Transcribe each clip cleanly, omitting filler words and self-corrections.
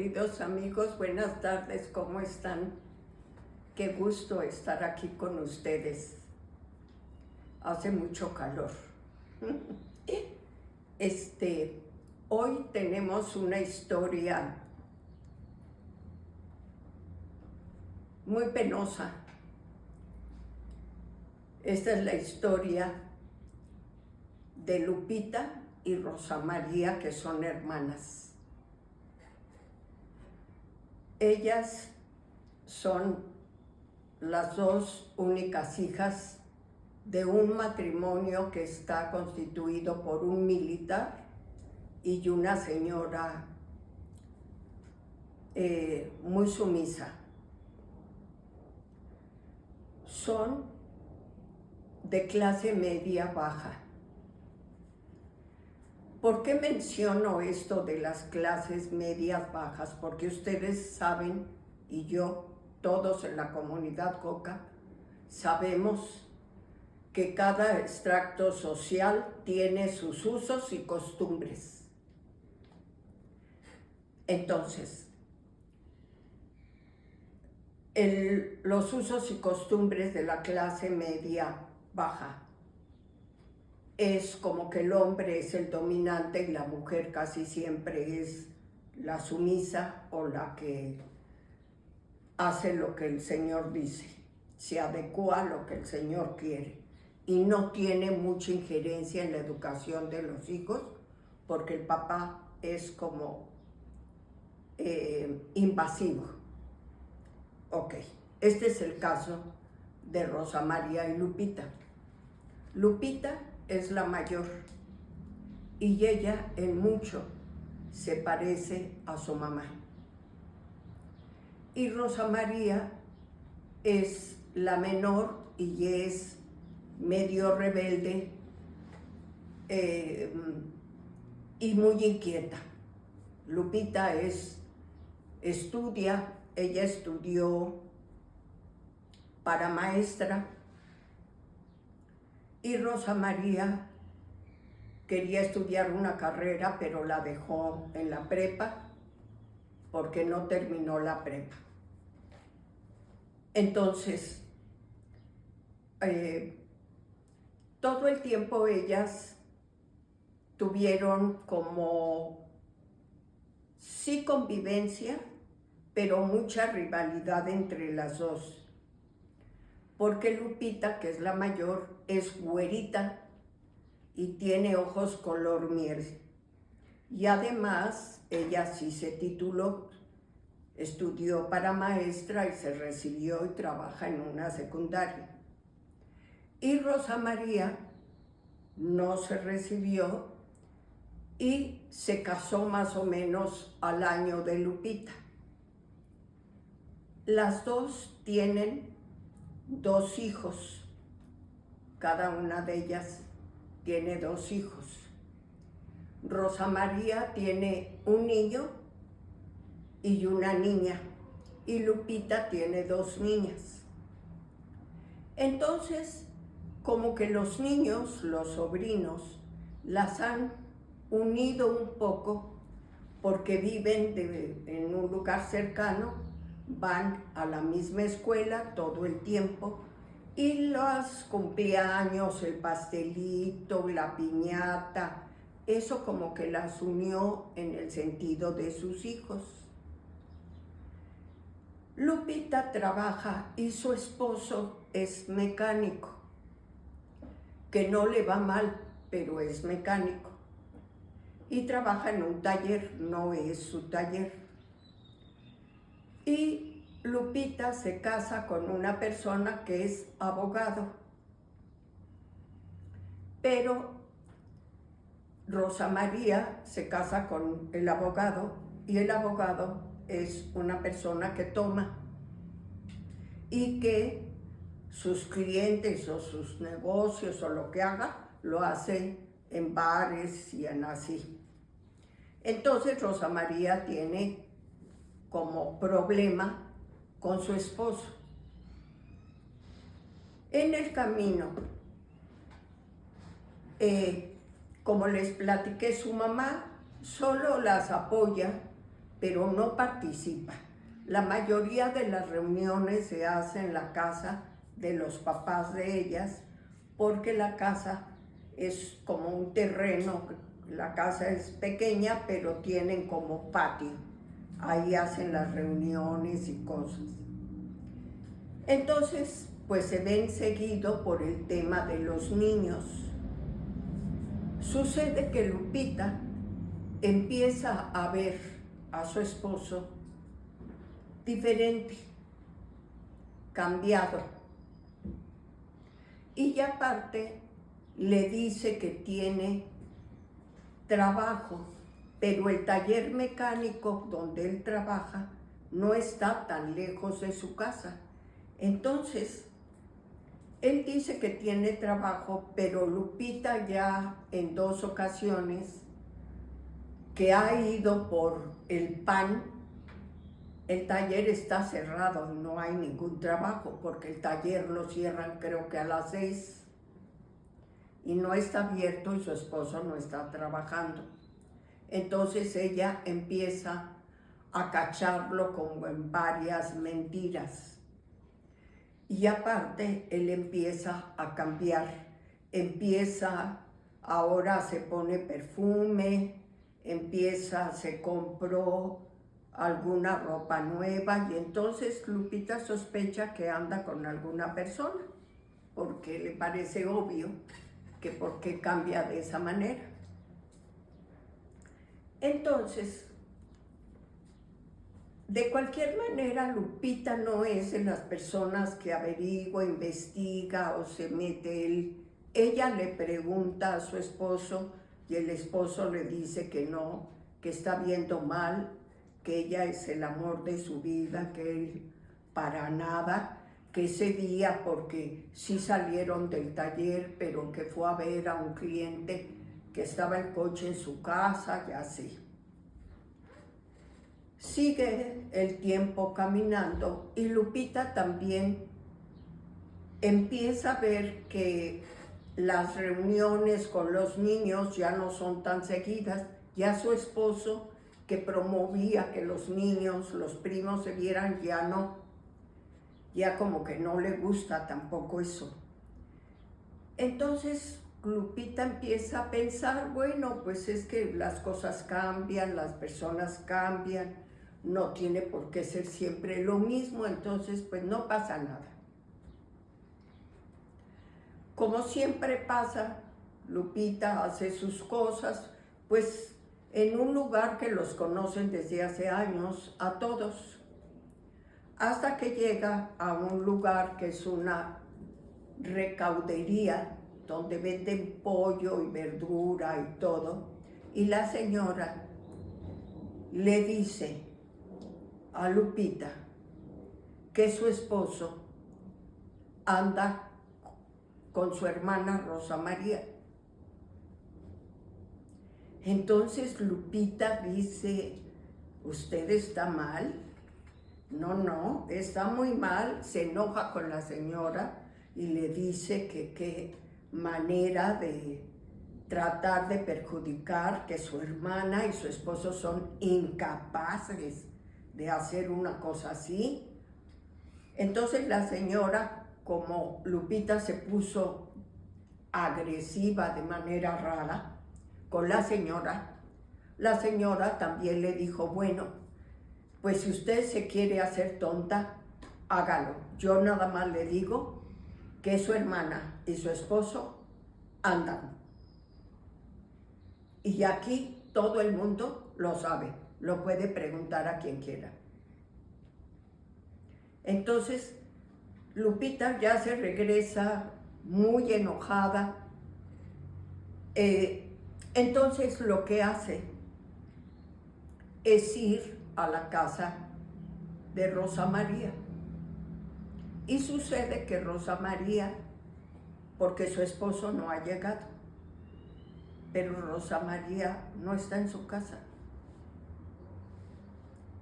Queridos amigos, buenas tardes, ¿cómo están? Qué gusto estar aquí con ustedes. Hace mucho calor. Hoy tenemos una historia muy penosa. Esta es la historia de Lupita y Rosa María, que son hermanas. Ellas son las dos únicas hijas de un matrimonio que está constituido por un militar y una señora muy sumisa. Son de clase media baja. ¿Por qué menciono esto de las clases medias bajas? Porque ustedes saben, y yo, todos en la comunidad Coca, sabemos que cada extracto social tiene sus usos y costumbres. Entonces, los usos y costumbres de la clase media baja es como que el hombre es el dominante y la mujer casi siempre es la sumisa o la que hace lo que el Señor dice, se adecua a lo que el Señor quiere y no tiene mucha injerencia en la educación de los hijos porque el papá es como invasivo. Ok, este es el caso de Rosa María y Lupita. Lupita es la mayor y ella en mucho se parece a su mamá. Y Rosa María es la menor y es medio rebelde y muy inquieta. Lupita ella estudió para maestra. Y Rosa María quería estudiar una carrera, pero la dejó en la prepa porque no terminó la prepa. Entonces, todo el tiempo ellas tuvieron como sí convivencia, pero mucha rivalidad entre las dos. Porque Lupita, que es la mayor, es güerita y tiene ojos color miel. Y además, ella sí se tituló, estudió para maestra y se recibió y trabaja en una secundaria. Y Rosa María no se recibió y se casó más o menos al año de Lupita. Las dos tienen 2 hijos, cada una de ellas tiene 2 hijos. Rosa María tiene un niño y una niña, y Lupita tiene 2 niñas. Entonces, como que los niños, los sobrinos, las han unido un poco porque viven en un lugar cercano, van a la misma escuela todo el tiempo y los cumpleaños, el pastelito, la piñata, eso como que las unió en el sentido de sus hijos. Lupita trabaja y su esposo es mecánico, que no le va mal, pero es mecánico. Y trabaja en un taller, no es su taller. Y Lupita se casa con una persona que es abogado. Pero Rosa María se casa con el abogado y el abogado es una persona que toma y que sus clientes o sus negocios o lo que haga lo hace en bares y en así. Entonces Rosa María tiene como problema con su esposo. En el camino, como les platiqué, su mamá solo las apoya pero no participa. La mayoría de las reuniones se hacen en la casa de los papás de ellas, porque la casa es como un terreno, la casa es pequeña, pero tienen como patio. Ahí hacen las reuniones y cosas. Entonces, pues se ven seguido por el tema de los niños. Sucede que Lupita empieza a ver a su esposo diferente, cambiado. Y aparte le dice que tiene trabajo, pero el taller mecánico donde él trabaja no está tan lejos de su casa. Entonces, él dice que tiene trabajo, pero Lupita ya en 2 ocasiones que ha ido por el pan, el taller está cerrado y no hay ningún trabajo, porque el taller lo cierran creo que a las 6 y no está abierto y su esposo no está trabajando. Entonces ella empieza a cacharlo como en varias mentiras. Y aparte, él empieza a cambiar, ahora se pone perfume, se compró alguna ropa nueva y entonces Lupita sospecha que anda con alguna persona, porque le parece obvio que por qué cambia de esa manera. Entonces, de cualquier manera, Lupita no es de las personas que averigua, investiga o se mete. Ella le pregunta a su esposo y el esposo le dice que no, que está viendo mal, que ella es el amor de su vida, que él para nada, que ese día, porque sí salieron del taller, pero que fue a ver a un cliente que estaba el coche en su casa y así. Sigue el tiempo caminando y Lupita también empieza a ver que las reuniones con los niños ya no son tan seguidas. Ya su esposo, que promovía que los niños, los primos se vieran, ya no, ya como que no le gusta tampoco eso. Entonces Lupita empieza a pensar, bueno, pues es que las cosas cambian, las personas cambian, no tiene por qué ser siempre lo mismo, entonces pues no pasa nada. Como siempre pasa, Lupita hace sus cosas, pues en un lugar que los conocen desde hace años a todos, hasta que llega a un lugar que es una recaudería, donde venden pollo y verdura y todo, y la señora le dice a Lupita que su esposo anda con su hermana Rosa María. Entonces Lupita dice, ¿usted está mal? No, está muy mal. Se enoja con la señora y le dice que qué manera de tratar de perjudicar, que su hermana y su esposo son incapaces de hacer una cosa así. Entonces la señora, como Lupita se puso agresiva de manera rara con la señora también le dijo, bueno, pues si usted se quiere hacer tonta, hágalo. Yo nada más le digo que su hermana y su esposo andan. Y aquí todo el mundo lo sabe, lo puede preguntar a quien quiera. Entonces, Lupita ya se regresa muy enojada. Entonces lo que hace es ir a la casa de Rosa María. Y sucede que Rosa María, porque su esposo no ha llegado, pero Rosa María no está en su casa.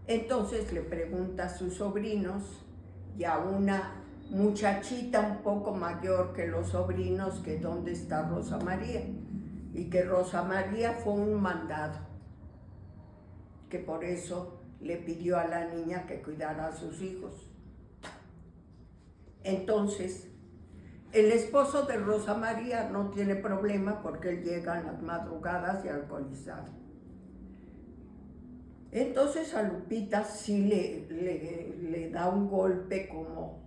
Entonces le pregunta a sus sobrinos y a una muchachita un poco mayor que los sobrinos que dónde está Rosa María, y que Rosa María fue un mandado, que por eso le pidió a la niña que cuidara a sus hijos. Entonces, el esposo de Rosa María no tiene problema porque él llega en las madrugadas y alcoholizado. Entonces a Lupita sí le da un golpe como,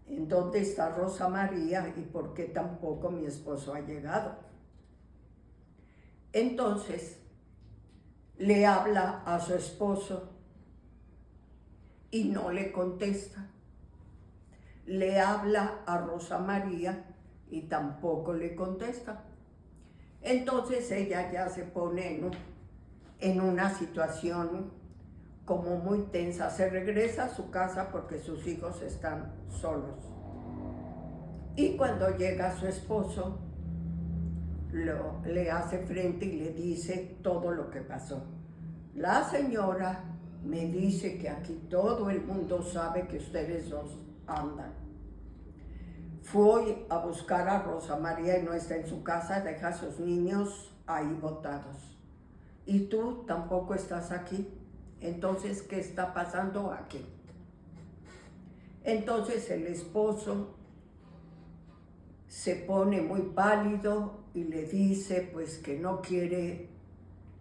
¿en dónde está Rosa María y por qué tampoco mi esposo ha llegado? Entonces le habla a su esposo y no le contesta. Le habla a Rosa María y tampoco le contesta. Entonces ella ya se pone en una situación como muy tensa. Se regresa a su casa porque sus hijos están solos. Y cuando llega su esposo, le hace frente y le dice todo lo que pasó. La señora me dice que aquí todo el mundo sabe que ustedes dos andan. Fui a buscar a Rosa María y no está en su casa, deja a sus niños ahí botados. Y tú tampoco estás aquí. Entonces, ¿qué está pasando aquí? Entonces el esposo se pone muy pálido y le dice pues que no quiere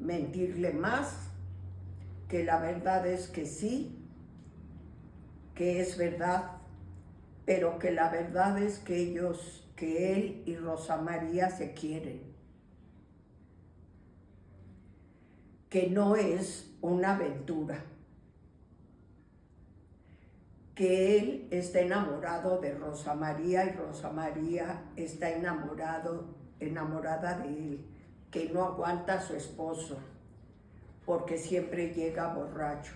mentirle más, que la verdad es que sí, que es verdad, pero que la verdad es que él y Rosa María se quieren. Que no es una aventura, que él está enamorado de Rosa María y Rosa María está enamorada de él, que no aguanta a su esposo porque siempre llega borracho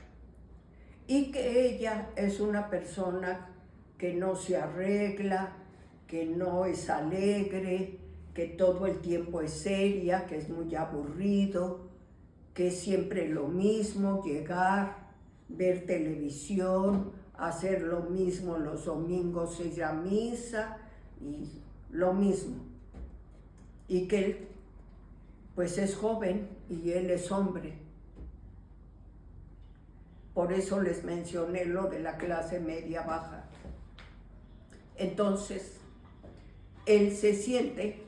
y que ella es una persona que no se arregla, que no es alegre, que todo el tiempo es seria, que es muy aburrido, que es siempre lo mismo, llegar, ver televisión, hacer lo mismo los domingos, ir a misa y lo mismo. Y que él, pues es joven y él es hombre. Por eso les mencioné lo de la clase media baja. Entonces, él se siente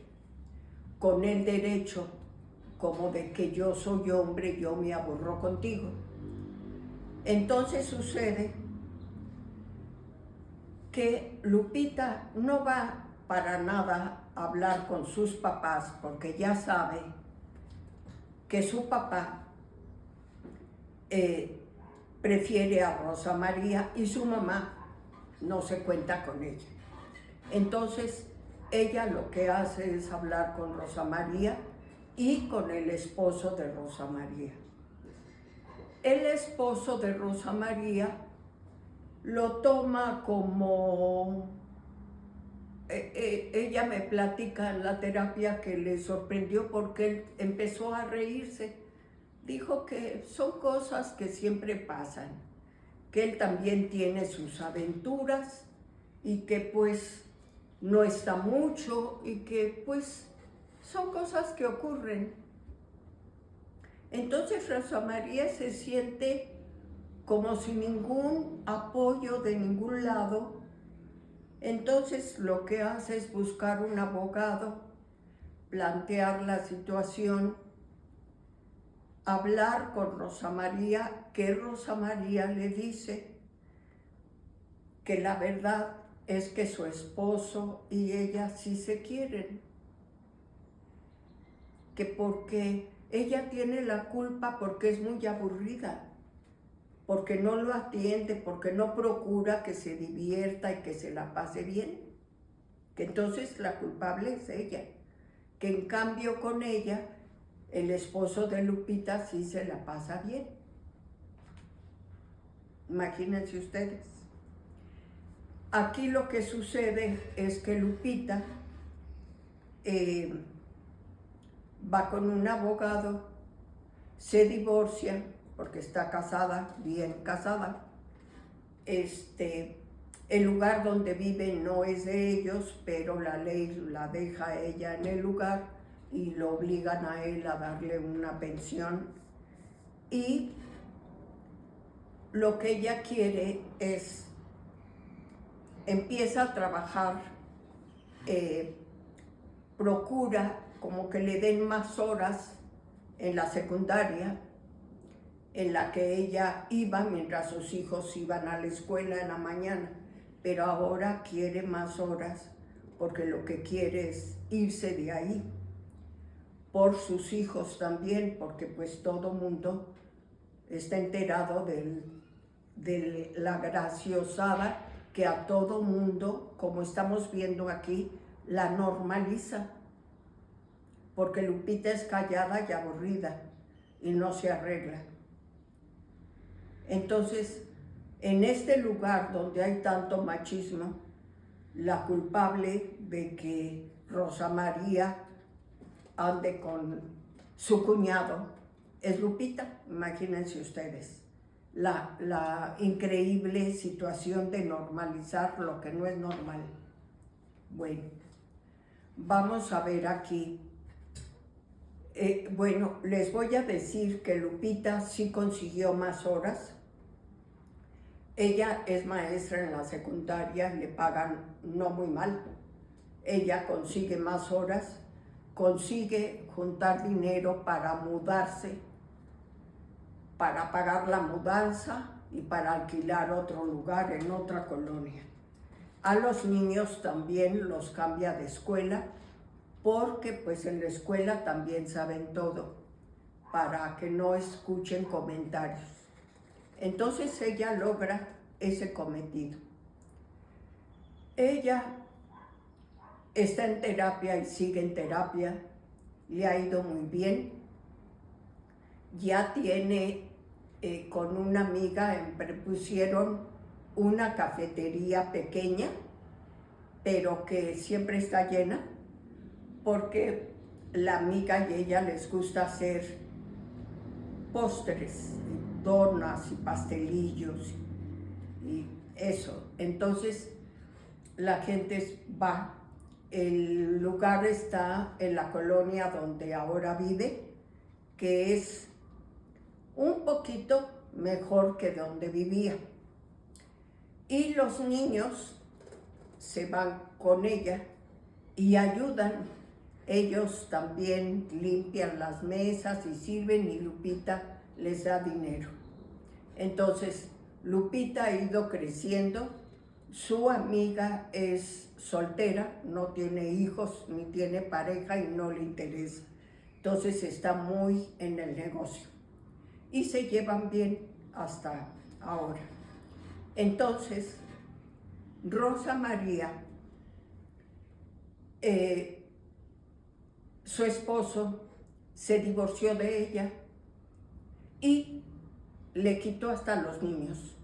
con el derecho como de que yo soy hombre, yo me aburro contigo. Entonces sucede que Lupita no va para nada a hablar con sus papás porque ya sabe que su papá prefiere a Rosa María y su mamá no se cuenta con ella. Entonces ella lo que hace es hablar con Rosa María y con el esposo de Rosa María. El esposo de Rosa María lo toma como... ella me platica en la terapia que le sorprendió porque él empezó a reírse. Dijo que son cosas que siempre pasan, que él también tiene sus aventuras y que pues no está mucho y que pues son cosas que ocurren. Entonces Rosa María se siente como sin ningún apoyo de ningún lado. Entonces lo que hace es buscar un abogado, plantear la situación, hablar con Rosa María, que Rosa María le dice que la verdad es que su esposo y ella sí se quieren, que porque ella tiene la culpa porque es muy aburrida, porque no lo atiende, porque no procura que se divierta y que se la pase bien, que entonces la culpable es ella, que en cambio con ella el esposo de Lupita sí se la pasa bien. Imagínense ustedes. Aquí lo que sucede es que Lupita va con un abogado, se divorcia porque está casada, bien casada. El lugar donde viven no es de ellos, pero la ley la deja a ella en el lugar y lo obligan a él a darle una pensión. Y lo que ella quiere es, empieza a trabajar, procura como que le den más horas en la secundaria en la que ella iba mientras sus hijos iban a la escuela en la mañana, pero ahora quiere más horas porque lo que quiere es irse de ahí, por sus hijos también, porque pues todo mundo está enterado de la graciosada que a todo mundo, como estamos viendo aquí, la normaliza, porque Lupita es callada y aburrida y no se arregla. Entonces, en este lugar donde hay tanto machismo, la culpable de que Rosa María ande con su cuñado es Lupita. Imagínense ustedes la increíble situación de normalizar lo que no es normal. Bueno, vamos a ver aquí. Bueno, les voy a decir que Lupita sí consiguió más horas. Ella es maestra en la secundaria, le pagan no muy mal. Ella consigue más horas, consigue juntar dinero para mudarse, para pagar la mudanza y para alquilar otro lugar en otra colonia. A los niños también los cambia de escuela, porque pues en la escuela también saben todo, para que no escuchen comentarios. Entonces ella logra ese cometido. Ella está en terapia y sigue en terapia, le ha ido muy bien. Ya tiene, con una amiga, pusieron una cafetería pequeña, pero que siempre está llena, porque la amiga y ella les gusta hacer postres, donas y pastelillos y eso. Entonces la gente va. El lugar está en la colonia donde ahora vive, que es un poquito mejor que donde vivía. Y los niños se van con ella y ayudan. Ellos también limpian las mesas y sirven, y Lupita les da dinero. Entonces, Lupita ha ido creciendo. Su amiga es soltera, no tiene hijos ni tiene pareja y no le interesa. Entonces está muy en el negocio y se llevan bien hasta ahora. Entonces, Rosa María, su esposo se divorció de ella y le quitó hasta los niños.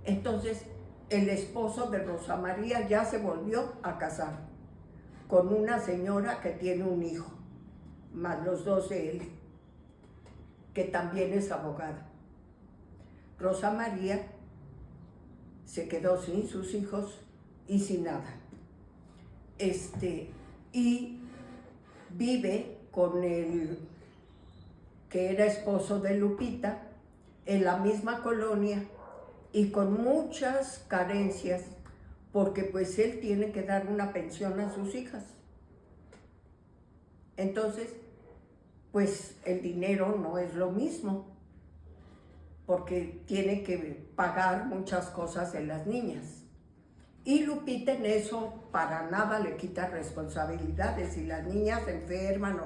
Entonces, el esposo de Rosa María ya se volvió a casar con una señora que tiene un hijo, más los dos de él, que también es abogada. Rosa María se quedó sin sus hijos y sin nada. Y vive con el que era esposo de Lupita en la misma colonia y con muchas carencias, porque pues él tiene que dar una pensión a sus hijas. Entonces, pues el dinero no es lo mismo, porque tiene que pagar muchas cosas de las niñas. Y Lupita en eso para nada le quita responsabilidades. Si las niñas se enferman o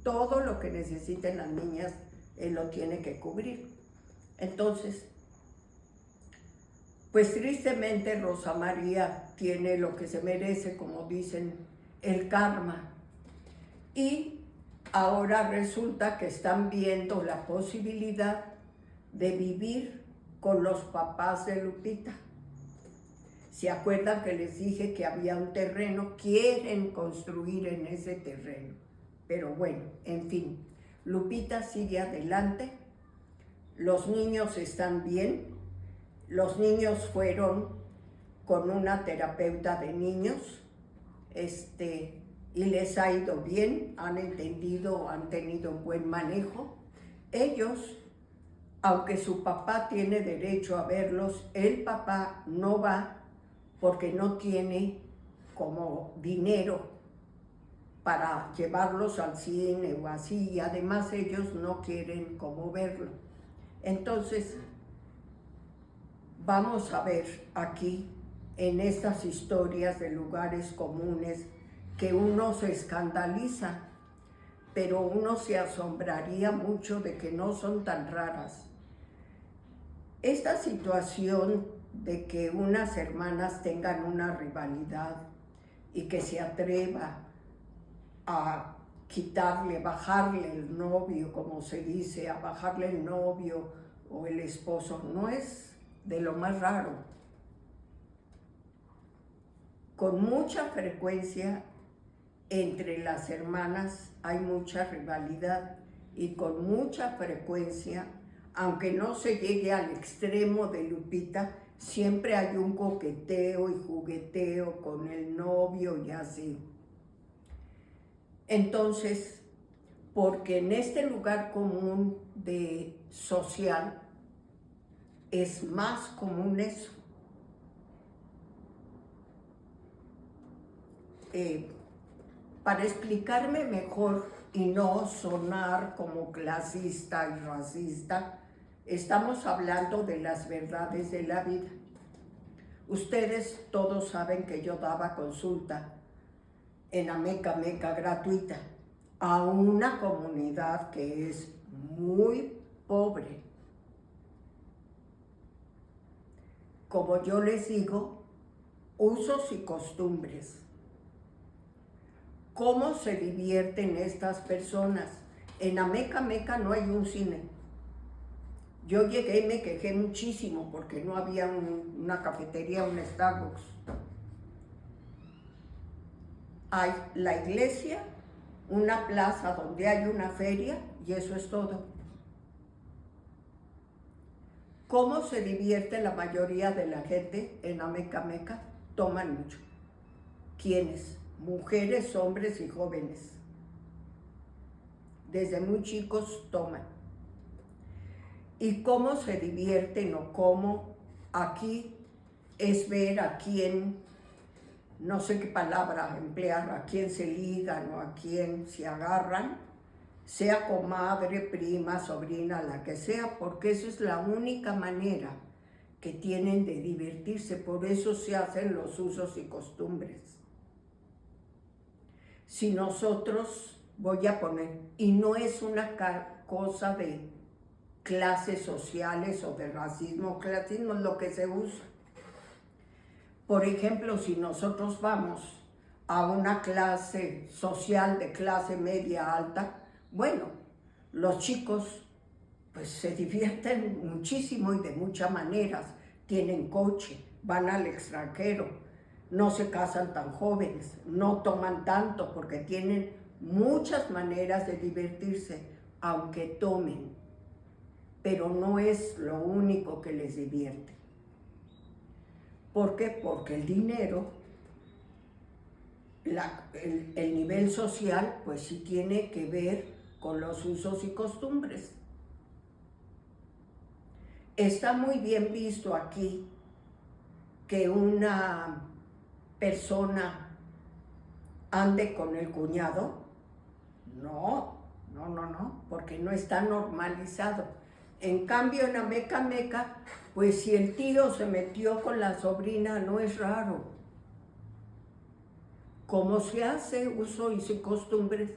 todo lo que necesiten las niñas, él lo tiene que cubrir. Entonces, pues tristemente Rosa María tiene lo que se merece, como dicen, el karma. Y ahora resulta que están viendo la posibilidad de vivir con los papás de Lupita. ¿Se acuerdan que les dije que había un terreno? Quieren construir en ese terreno. Pero bueno, en fin, Lupita sigue adelante. Los niños están bien. Los niños fueron con una terapeuta de niños, y les ha ido bien, han entendido, han tenido un buen manejo. Ellos aunque su papá tiene derecho a verlos, el papá no va porque no tiene como dinero para llevarlos al cine o así, y además ellos no quieren como verlo. Entonces, vamos a ver aquí en estas historias de lugares comunes que uno se escandaliza, pero uno se asombraría mucho de que no son tan raras. Esta situación de que unas hermanas tengan una rivalidad y que se atreva a quitarle, bajarle el novio, como se dice, a bajarle el novio o el esposo, no es de lo más raro. Con mucha frecuencia entre las hermanas hay mucha rivalidad y con mucha frecuencia, aunque no se llegue al extremo de Lupita, siempre hay un coqueteo y jugueteo con el novio y así. Entonces, porque en este lugar común de social es más común eso. Para explicarme mejor y no sonar como clasista y racista, estamos hablando de las verdades de la vida. Ustedes todos saben que yo daba consulta en Ameca Meca gratuita a una comunidad que es muy pobre. Como yo les digo, usos y costumbres. ¿Cómo se divierten estas personas? En Ameca Meca no hay un cine. Yo llegué y me quejé muchísimo porque no había una cafetería, un Starbucks. Hay la iglesia, una plaza donde hay una feria y eso es todo. ¿Cómo se divierte la mayoría de la gente en Ameca Meca? Toman mucho. ¿Quiénes? Mujeres, hombres y jóvenes. Desde muy chicos toman. ¿Y cómo se divierten o cómo? Aquí es ver a quién, no sé qué palabra emplear, a quién se ligan o a quién se agarran, sea comadre, prima, sobrina, la que sea, porque eso es la única manera que tienen de divertirse, por eso se hacen los usos y costumbres. Si nosotros, voy a poner, y no es una cosa de clases sociales o de racismo, clasismo es lo que se usa. Por ejemplo, si nosotros vamos a una clase social de clase media alta, bueno, los chicos pues se divierten muchísimo y de muchas maneras. Tienen coche, van al extranjero, no se casan tan jóvenes, no toman tanto porque tienen muchas maneras de divertirse, aunque tomen, pero no es lo único que les divierte. ¿Por qué? Porque el dinero, el nivel social, pues sí tiene que ver con los usos y costumbres. Está muy bien visto aquí que una persona ande con el cuñado. No, porque no está normalizado. En cambio, en Ameca Meca, pues si el tío se metió con la sobrina, no es raro. Como se hace uso y costumbres,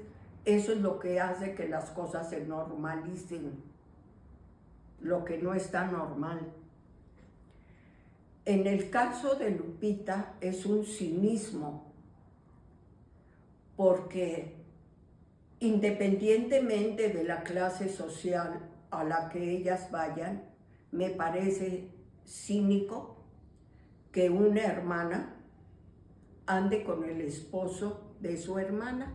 eso es lo que hace que las cosas se normalicen, lo que no está normal. En el caso de Lupita es un cinismo, porque independientemente de la clase social a la que ellas vayan, me parece cínico que una hermana ande con el esposo de su hermana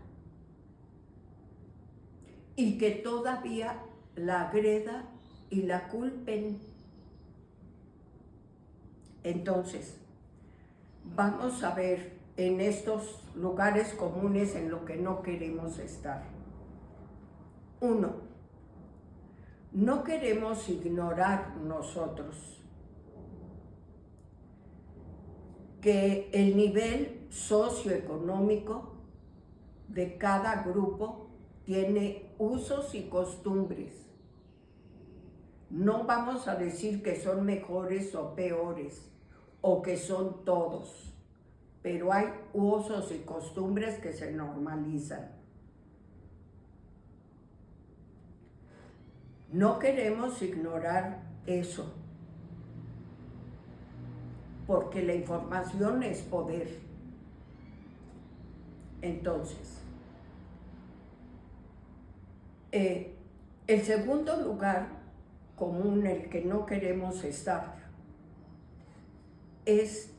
y que todavía la agreda y la culpen. Entonces, vamos a ver en estos lugares comunes en lo que no queremos estar. 1. No queremos ignorar nosotros que el nivel socioeconómico de cada grupo tiene usos y costumbres. No vamos a decir que son mejores o peores, o que son todos, pero hay usos y costumbres que se normalizan. No queremos ignorar eso, porque la información es poder. Entonces, el segundo lugar común, el que no queremos estar, es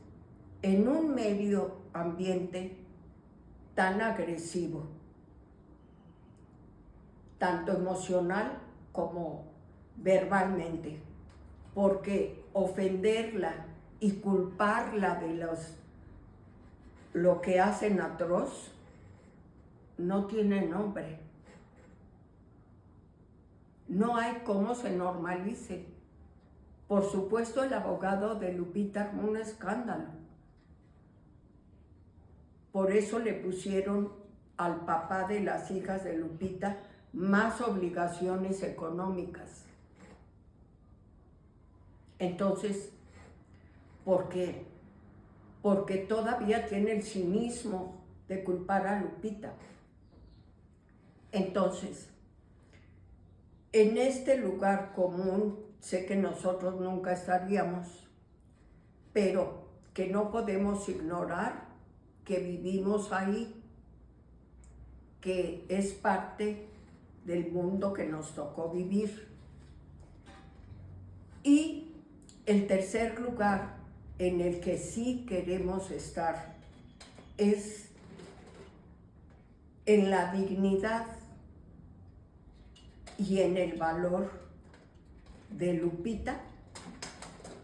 en un medio ambiente tan agresivo, tanto emocional como verbalmente, porque ofenderla y culparla de lo que hacen atroz no tiene nombre. No hay cómo se normalice. Por supuesto, el abogado de Lupita armó un escándalo. Por eso le pusieron al papá de las hijas de Lupita más obligaciones económicas. Entonces, ¿por qué? Porque todavía tiene el cinismo de culpar a Lupita. Entonces, en este lugar común, sé que nosotros nunca estaríamos, pero que no podemos ignorar que vivimos ahí, que es parte del mundo que nos tocó vivir. Y el tercer lugar en el que sí queremos estar es en la dignidad y en el valor de Lupita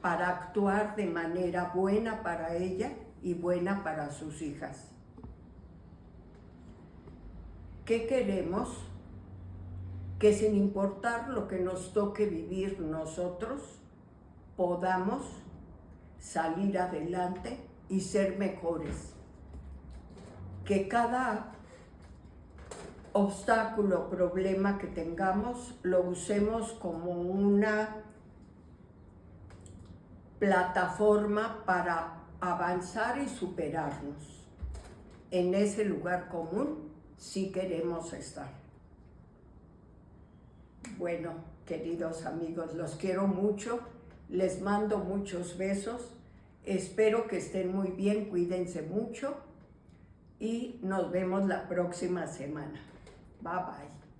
para actuar de manera buena para ella y buena para sus hijas. ¿Qué queremos? Que sin importar lo que nos toque vivir nosotros, podamos salir adelante y ser mejores. Que cada obstáculo, problema que tengamos, lo usemos como una plataforma para avanzar y superarnos. En ese lugar común sí queremos estar. Bueno, queridos amigos, los quiero mucho, les mando muchos besos, espero que estén muy bien, cuídense mucho y nos vemos la próxima semana. Bye bye.